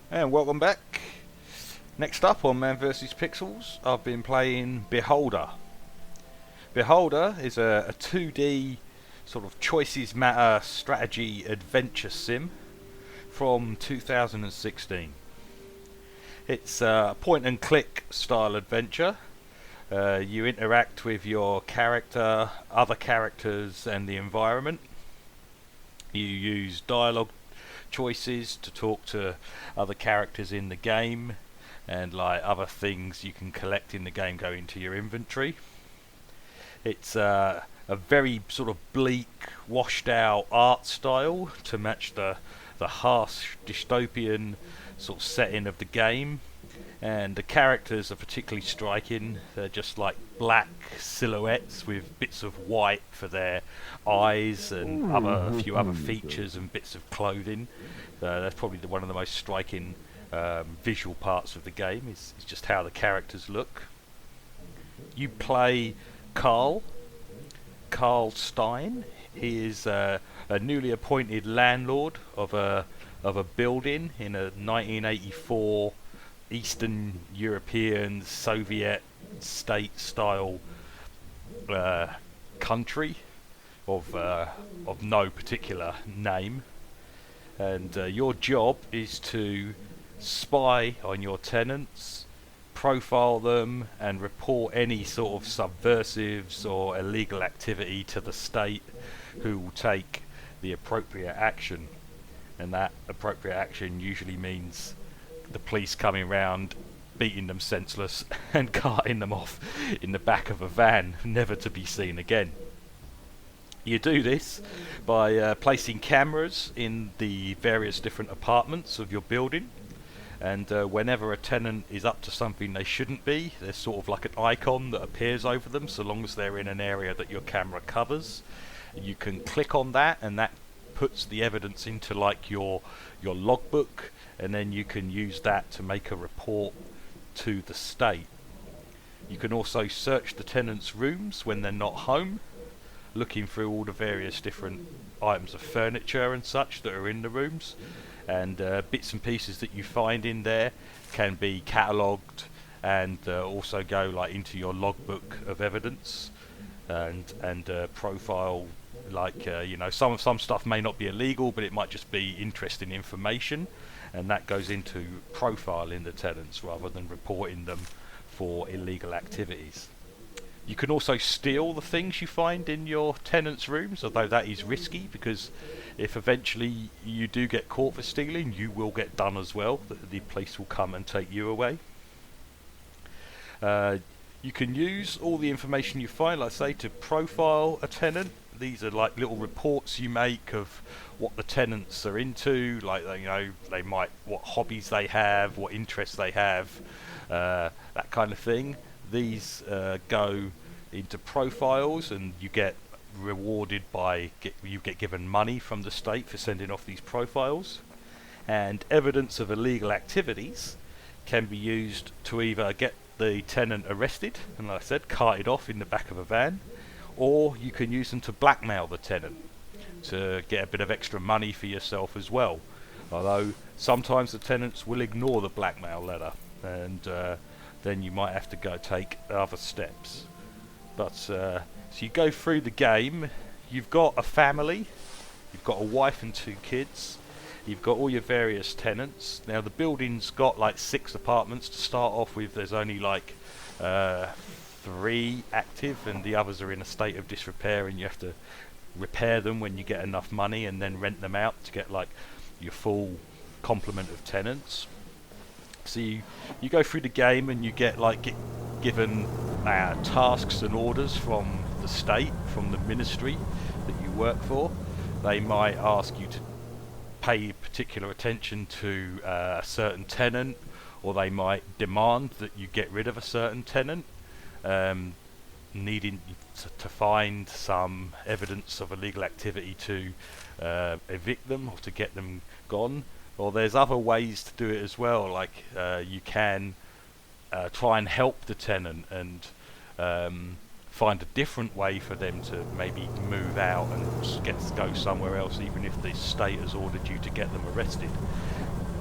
And welcome back. Next up on Man vs Pixels, I've been playing Beholder. Beholder is a 2D sort of choices matter strategy adventure sim from 2016. It's a point and click style adventure. You interact with your character, other characters and the environment. You use dialogue choices to talk to other characters in the game, and like other things you can collect in the game go into your inventory. It's a very sort of bleak, washed out art style to match the harsh dystopian sort of setting of the game, and the characters are particularly striking. They're just like black silhouettes with bits of white for their eyes and a few other features and bits of clothing. That's probably one of the most striking visual parts of the game is just how the characters look. You play Carl Stein. He is a newly appointed landlord of a building in a 1984 Eastern European Soviet state style country of no particular name, and your job is to spy on your tenants, profile them and report any sort of subversives or illegal activity to the state, who will take the appropriate action. And that appropriate action usually means the police coming round, beating them senseless and carting them off in the back of a van, never to be seen again. You do this by placing cameras in the various different apartments of your building, and whenever a tenant is up to something they shouldn't be, there's sort of like an icon that appears over them so long as they're in an area that your camera covers. You can click on that, and that puts the evidence into like your logbook, and then you can use that to make a report to the state. You can also search the tenants' rooms when they're not home, looking through all the various different items of furniture and such that are in the rooms, and bits and pieces that you find in there can be catalogued and also go like into your logbook of evidence, and profile, like some stuff may not be illegal, but it might just be interesting information, and that goes into profiling the tenants rather than reporting them for illegal activities. You can also steal the things you find in your tenants' rooms, although that is risky, because if eventually you do get caught for stealing, you will get done as well. The police will come and take you away. You can use all the information you find, like I say, to profile a tenant. These are like little reports you make of what the tenants are into, like they might, what hobbies they have, what interests they have, that kind of thing. These go into profiles, and you get rewarded by you get given money from the state for sending off these profiles. And evidence of illegal activities can be used to either get the tenant arrested and, like I said, carted off in the back of a van, or you can use them to blackmail the tenant to get a bit of extra money for yourself as well. Although sometimes the tenants will ignore the blackmail letter, and then you might have to go take other steps. But so you go through the game. You've got a family, you've got a wife and 2 kids, you've got all your various tenants. Now the building's got like 6 apartments to start off with. There's only like 3 active, and the others are in a state of disrepair, and you have to repair them when you get enough money, and then rent them out to get like your full complement of tenants. So you go through the game, and you get given tasks and orders from the state, from the ministry that you work for. They might ask you to pay particular attention to a certain tenant, or they might demand that you get rid of a certain tenant, needing to find some evidence of illegal activity to evict them or to get them gone. Or there's other ways to do it as well, like you can try and help the tenant and find a different way for them to maybe move out and go somewhere else, even if the state has ordered you to get them arrested.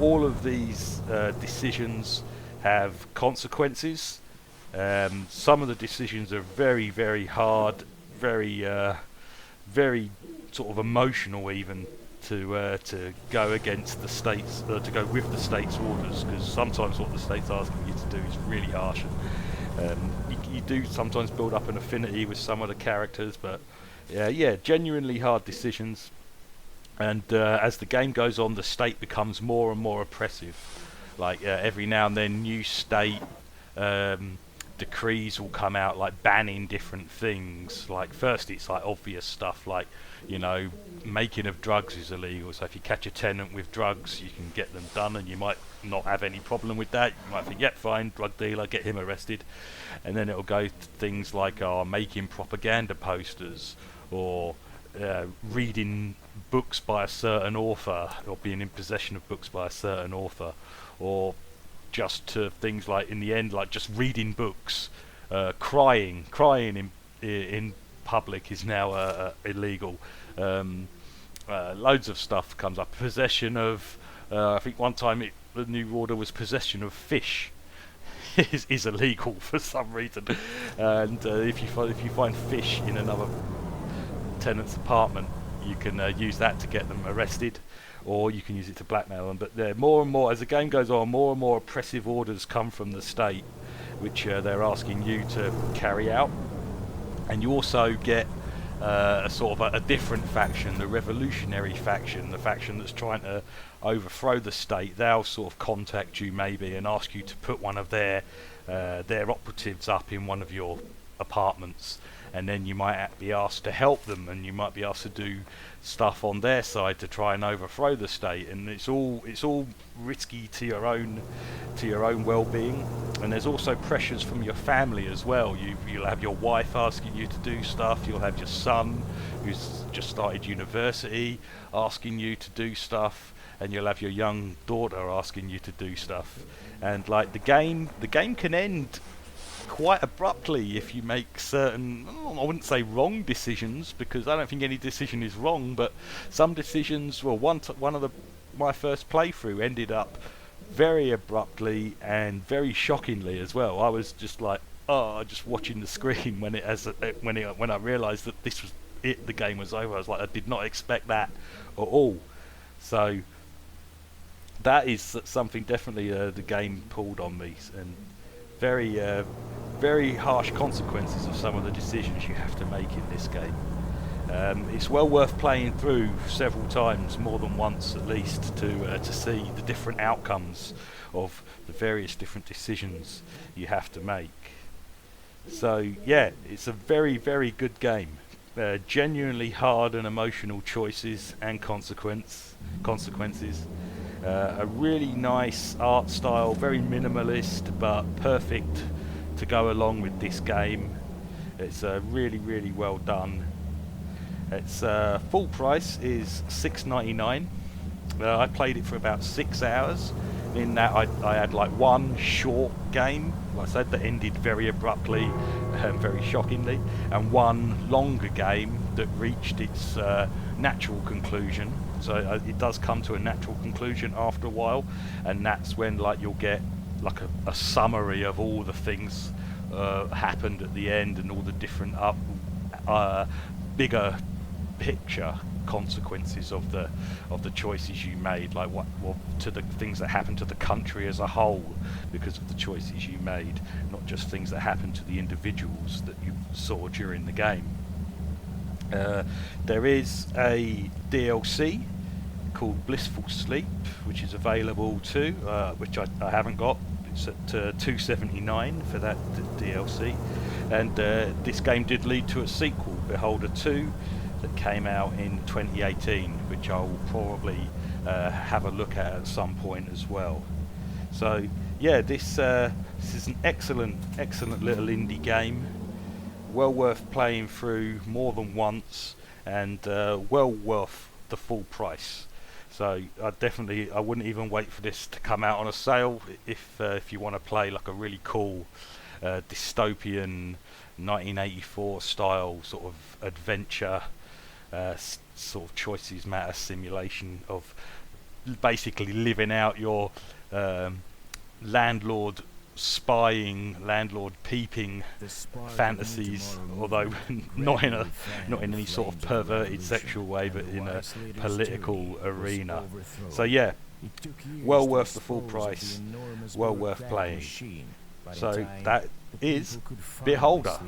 All of these decisions have consequences. Some of the decisions are very, very hard, very sort of emotional, even to go against the states, to go with the state's orders, because sometimes what the state's asking you to do is really harsh. And, you do sometimes build up an affinity with some of the characters, but yeah, genuinely hard decisions. And as the game goes on, the state becomes more and more oppressive. Like every now and then, new state decrees will come out, like banning different things. Like first, it's like obvious stuff, like making of drugs is illegal. So if you catch a tenant with drugs, you can get them done, and you might not have any problem with that. You might think, yep, fine, drug dealer, get him arrested. And then it'll go to things like making propaganda posters, or reading books by a certain author, or being in possession of books by a certain author, or just to things like, in the end, like just reading books. Crying in public is now illegal. Loads of stuff comes up. Possession of, I think one time the new order was possession of fish is illegal for some reason. And if you find fish in another tenant's apartment, you can use that to get them arrested, or you can use it to blackmail them. But more and more, as the game goes on, more and more oppressive orders come from the state, which they're asking you to carry out. And you also get a sort of a different faction, the revolutionary faction, the faction that's trying to overthrow the state. They'll sort of contact you maybe and ask you to put one of their operatives up in one of your apartments, and then you might be asked to help them, and you might be asked to do stuff on their side to try and overthrow the state. And it's all risky to your own well-being. And there's also pressures from your family as well. You'll have your wife asking you to do stuff. You'll have your son, who's just started university, asking you to do stuff, and you'll have your young daughter asking you to do stuff. And like the game can end quite abruptly if you make certain, I wouldn't say wrong decisions, because I don't think any decision is wrong, but some decisions, well, one of my first playthrough ended up very abruptly and very shockingly as well. I was just like, just watching the screen when I realised that this was it, the game was over. I was like, I did not expect that at all. So that is something definitely the game pulled on me, and very harsh consequences of some of the decisions you have to make in this game. It's well worth playing through several times, more than once at least, to see the different outcomes of the various different decisions you have to make. So yeah, it's a very, very good game. Genuinely hard and emotional choices and consequences. A really nice art style, very minimalist, but perfect to go along with this game. It's really, really well done. Its full price is $6.99. I played it for about 6 hours. In that I had like one short game, like I said, that ended very abruptly and very shockingly, and one longer game that reached its natural conclusion. So it does come to a natural conclusion after a while, and that's when like you'll get like a summary of all the things happened at the end, and all the different bigger picture consequences of the choices you made, like what to the things that happened to the country as a whole because of the choices you made, not just things that happened to the individuals that you saw during the game. There is a DLC called Blissful Sleep, which is available too, which I haven't got. It's at $2.79 for that DLC, and this game did lead to a sequel, Beholder 2, that came out in 2018, which I will probably have a look at some point as well. So yeah, this is an excellent little indie game, well worth playing through more than once, and well worth the full price. So I wouldn't even wait for this to come out on a sale if you want to play like a really cool dystopian 1984 style sort of adventure, sort of choices matter simulation of basically living out your landlord spying, landlord peeping fantasies, although not in any sort of perverted sexual way, but in a political arena. So yeah, well worth the full price, well worth playing. So that is Beholder.